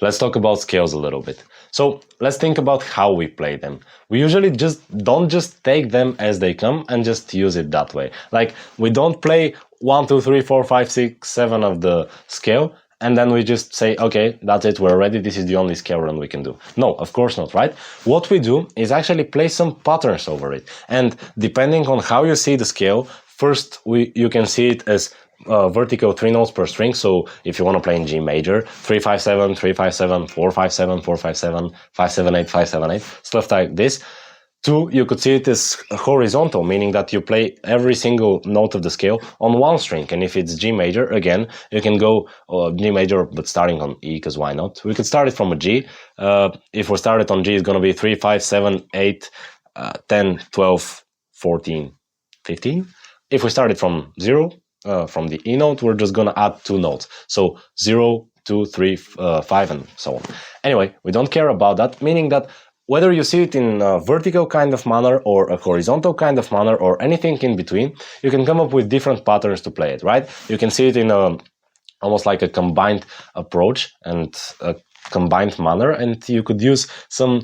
let's talk about scales a little bit. So let's think about how we play them. We usually don't just take them as they come and just use it that way. Like, we don't play 1, 2, 3, 4, 5, 6, 7 of the scale and then we just say, okay, that's it, we're ready, this is the only scale run we can do. No, of course not, right? What we do is actually play some patterns over it. And depending on how you see the scale, first you can see it as vertical 3 notes per string. So if you want to play in G major, 3 5 7 3 5 7 4 5 7 4 5 7 5 7 8 5 7 8, stuff like this. 2, you could see it as horizontal, meaning that you play every single note of the scale on one string. And if it's G major, again, you can go G major, but starting on E, because why not? We could start it from a G. If we start it on G, it's going to be 3 5 7 8 10 12 14 15. If we start it from 0, from the E note, we're just going to add 2 notes. So 0, 2, 3, 5, and so on. Anyway, we don't care about that, meaning that whether you see it in a vertical kind of manner or a horizontal kind of manner or anything in between, you can come up with different patterns to play it, right? You can see it in almost like a combined approach and a combined manner, and you could use some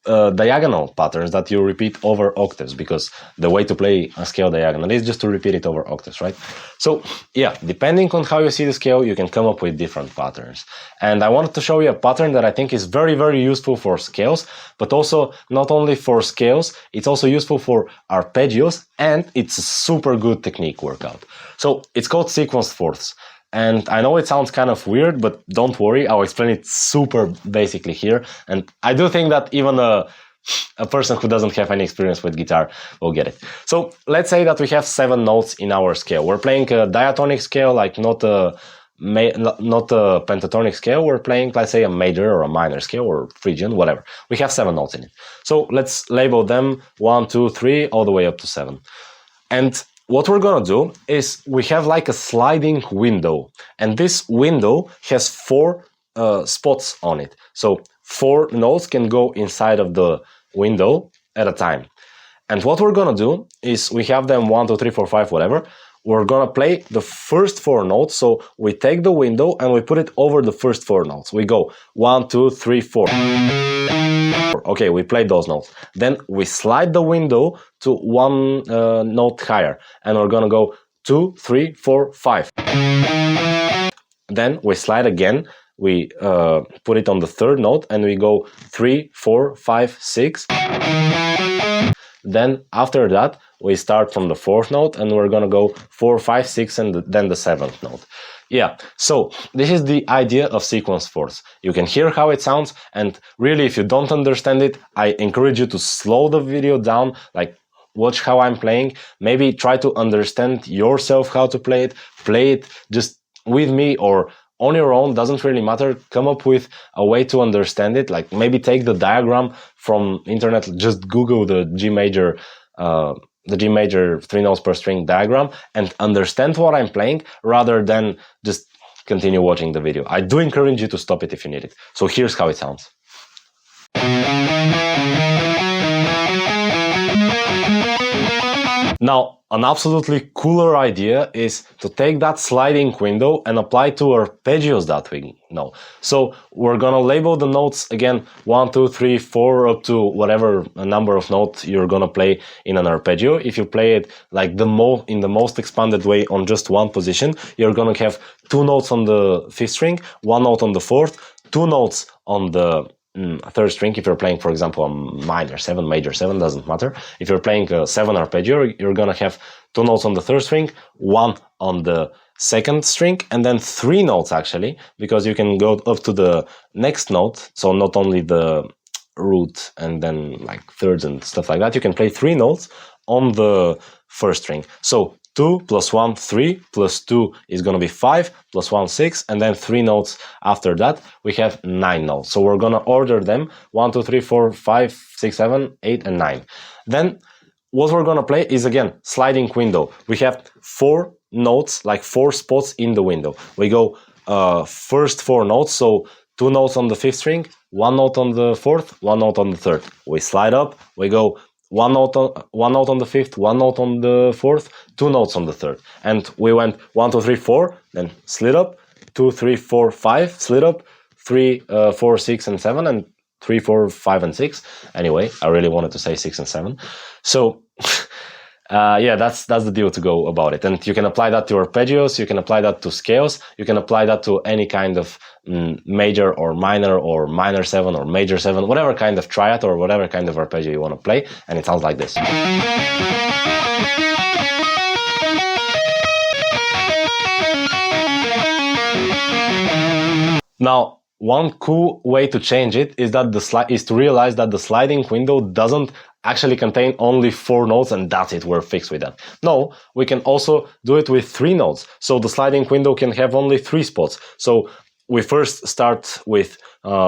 diagonal patterns that you repeat over octaves, because the way to play a scale diagonal is just to repeat it over octaves, right? So yeah, depending on how you see the scale, you can come up with different patterns. And I wanted to show you a pattern that I think is very, very useful for scales, but also not only for scales, it's also useful for arpeggios, and it's a super good technique workout. So it's called sequence fourths. And I know it sounds kind of weird, but don't worry, I'll explain it super basically here. And I do think that even a person who doesn't have any experience with guitar will get it. So let's say that we have 7 notes in our scale. We're playing a diatonic scale, like not a pentatonic scale. We're playing, let's say, a major or a minor scale or Phrygian, whatever. We have 7 notes in it. So let's label them 1, 2, 3, all the way up to 7. And what we're gonna do is we have like a sliding window, and this window has 4 spots on it. So 4 notes can go inside of the window at a time. And what we're gonna do is we have them 1, 2, 3, 4, 5, whatever. We're gonna play the first 4 notes. So we take the window and we put it over the first 4 notes. We go 1, 2, 3, 4. Okay, we played those notes. Then we slide the window to 1 note higher, and we're gonna go 2, 3, 4, 5. Then we slide again. We put it on the 3rd note, and we go 3, 4, 5, 6. Then after that, we start from the 4th note, and we're gonna go 4, 5, 6, and then the 7th note. Yeah, so this is the idea of sequence fourths. You can hear how it sounds, and really, if you don't understand it, I encourage you to slow the video down, like watch how I'm playing, maybe try to understand yourself how to play it just with me or on your own, doesn't really matter. Come up with a way to understand it, like maybe take the diagram from internet, just Google the G major 3 notes per string diagram and understand what I'm playing rather than just continue watching the video. I do encourage you to stop it if you need it. So here's how it sounds. Now, an absolutely cooler idea is to take that sliding window and apply to arpeggios that we know. So we're gonna label the notes again 1, 2, 3, 4 up to whatever number of notes you're gonna play in an arpeggio. If you play it like in the most expanded way on just one position, you're gonna have 2 notes on the 5th string, 1 note on the 4th, 2 notes on the 3rd string. If you're playing, for example, a minor 7, major 7, doesn't matter. If you're playing a 7 arpeggio, you're gonna have 2 notes on the 3rd string, 1 on the 2nd string, and then 3 notes actually, because you can go up to the next note. So not only the root and then like thirds and stuff like that, you can play 3 notes on the 1st string. So 2 plus 1, 3, plus 2 is going to be 5, plus 1, 6, and then 3 notes after that, we have 9 notes. So we're going to order them 1, 2, 3, 4, 5, 6, 7, 8, and 9. Then what we're going to play is, again, sliding window. We have 4 notes, like 4 spots in the window. We go first 4 notes, so 2 notes on the 5th string, 1 note on the 4th, 1 note on the 3rd. We slide up, we go 1 note on the 5th, 1 note on the 4th, 2 notes on the 3rd. And we went 1, 2, 3, 4, then slid up, 2, 3, 4, 5, slid up, 3, 4, 6, and 7, and 3, 4, 5, and 6. Anyway, I really wanted to say 6 and 7. So yeah, that's the deal to go about it. And you can apply that to arpeggios, you can apply that to scales, you can apply that to any kind of major or minor 7 or major 7, whatever kind of triad or whatever kind of arpeggio you want to play, and it sounds like this. Now, one cool way to change it is that to realize that the sliding window doesn't actually contain only 4 notes and that's it, we're fixed with that. No, we can also do it with 3 notes. So the sliding window can have only 3 spots. So we first start with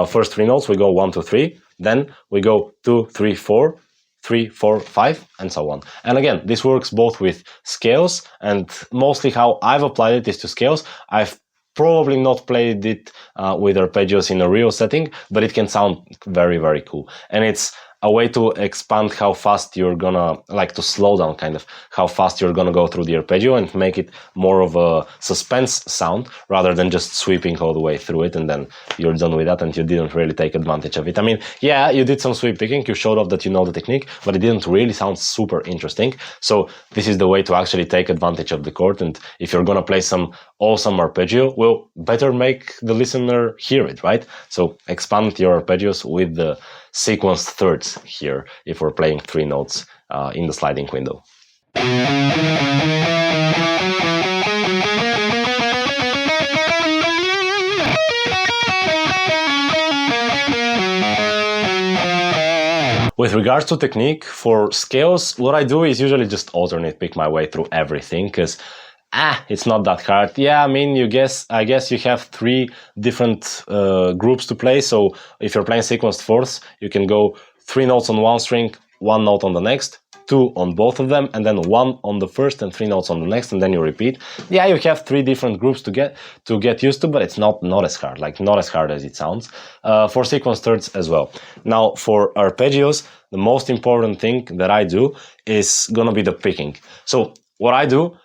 first 3 notes, we go 1, 2, 3, then we go 2, 3, 4, 3, 4, 5, and so on. And again, this works both with scales, and mostly how I've applied it is to scales. I've probably not played it with arpeggios in a real setting, but it can sound very, very cool. And it's a way to expand how fast you're gonna, like to slow down kind of how fast you're gonna go through the arpeggio and make it more of a suspense sound rather than just sweeping all the way through it and then you're done with that and you didn't really take advantage of it. I mean, yeah, you did some sweep picking, you showed off that you know the technique, but it didn't really sound super interesting. So this is the way to actually take advantage of the chord, and if you're gonna play some awesome arpeggio, well, better make the listener hear it, right? So expand your arpeggios with the sequenced thirds here if we're playing 3 notes in the sliding window. With regards to technique, for scales, what I do is usually just alternate pick my way through everything, because it's not that hard. Yeah, I mean, I guess you have 3 different groups to play. So if you're playing sequenced fourths, you can go 3 notes on one string, 1 note on the next, 2 on both of them, and then 1 on the first and 3 notes on the next, and then you repeat. Yeah, you have 3 different groups to get used to, but it's not as hard, like not as hard as it sounds. For sequenced thirds as well. Now, for arpeggios, the most important thing that I do is gonna be the picking. So what I do,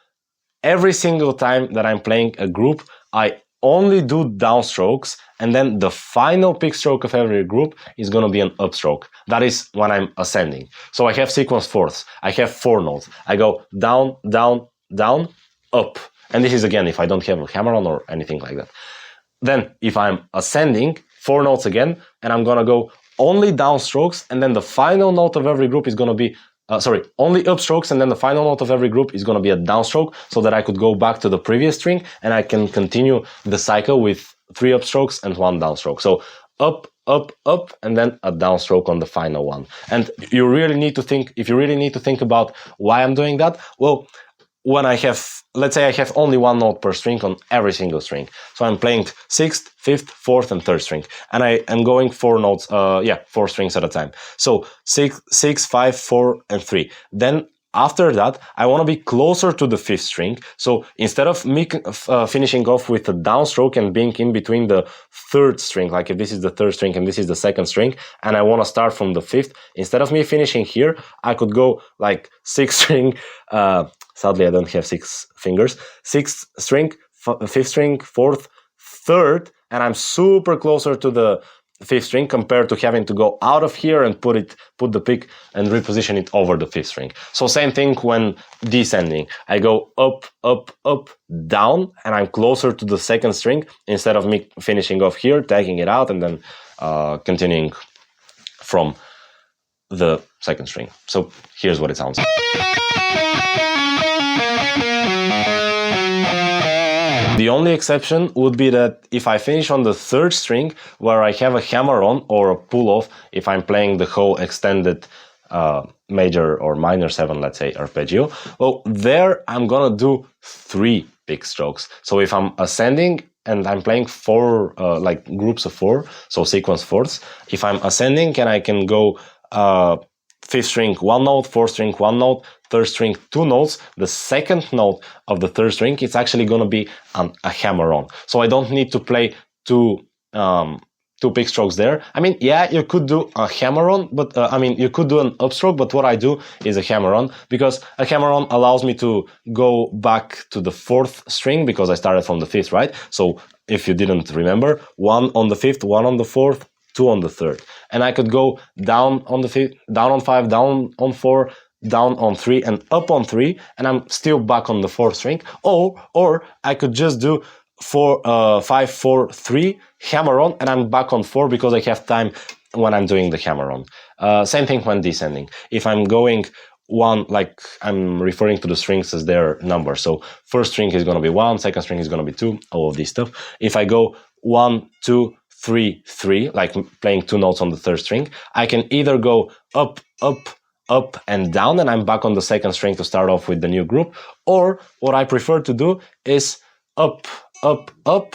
every single time that I'm playing a group, I only do downstrokes, and then the final pick stroke of every group is going to be an upstroke. That is when I'm ascending. So I have sequence fourths, I have 4 notes. I go down, down, down, up. And this is again if I don't have a hammer on or anything like that. Then if I'm ascending, 4 notes again, and I'm going to go only downstrokes, and then the final note of every group is going to be only upstrokes, and then the final note of every group is going to be a downstroke, so that I could go back to the previous string and I can continue the cycle with 3 upstrokes and 1 downstroke. So up, up, up, and then a downstroke on the final one. And you really need to think, if you really need to think about why I'm doing that, well, when I have, let's say I have only 1 note per string on every single string. So I'm playing 6th, 5th, 4th, and 3rd string. And I am going 4 notes, 4 strings at a time. So 6, 5, 4, and 3. Then after that, I want to be closer to the 5th string. So instead of me finishing off with a downstroke and being in between the 3rd string, like if this is the 3rd string and this is the 2nd string, and I want to start from the 5th, instead of me finishing here, I could go like 6th string, sadly I don't have 6 fingers, 6th string, 5th string, 4th, 3rd, and I'm super closer to the 5th string compared to having to go out of here and put the pick and reposition it over the 5th string. So same thing when descending. I go up, up, up, down, and I'm closer to the 2nd string instead of me finishing off here, taking it out, and then continuing from the 2nd string. So here's what it sounds like. The only exception would be that if I finish on the 3rd string where I have a hammer on or a pull off, if I'm playing the whole extended major or minor 7, let's say, arpeggio, well, there I'm gonna do 3 pick strokes. So if I'm ascending and I'm playing 4, like groups of 4, so sequence fourths, if I'm ascending and I can go 5th string 1 note, 4th string 1 note, 3rd string 2 notes, the 2nd note of the 3rd string, it's actually going to be a hammer on. So I don't need to play 2 pick strokes there. I mean, yeah, you could do a hammer on, but you could do an upstroke, but what I do is a hammer on, because a hammer on allows me to go back to the 4th string because I started from the 5th, right? So if you didn't remember, 1 on the 5th, 1 on the 4th, 2 on the 3rd. And I could go down on the 5th, down on 5, down on 4, down on 3, and up on 3, and I'm still back on the 4th string. Or I could just do 5, 4, 3, hammer on, and I'm back on 4 because I have time when I'm doing the hammer on. Same thing when descending. If I'm going 1, like I'm referring to the strings as their number. So first string is going to be 1, second string is going to be 2, all of this stuff. If I go 1, 2, 3, 3, like playing 2 notes on the 3rd string, I can either go up, up, up and down, and I'm back on the 2nd string to start off with the new group. Or what I prefer to do is up, up, up,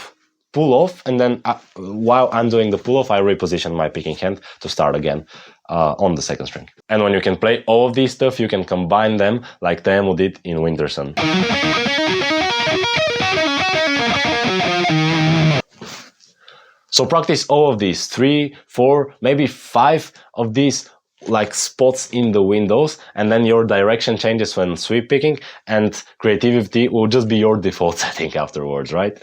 pull off, and then while I'm doing the pull off, I reposition my picking hand to start again on the 2nd string. And when you can play all of these stuff, you can combine them like Teemu did in Winterson. So practice all of these, 3, 4, maybe 5 of these like spots in the windows, and then your direction changes when sweep picking, and creativity will just be your default setting afterwards, right?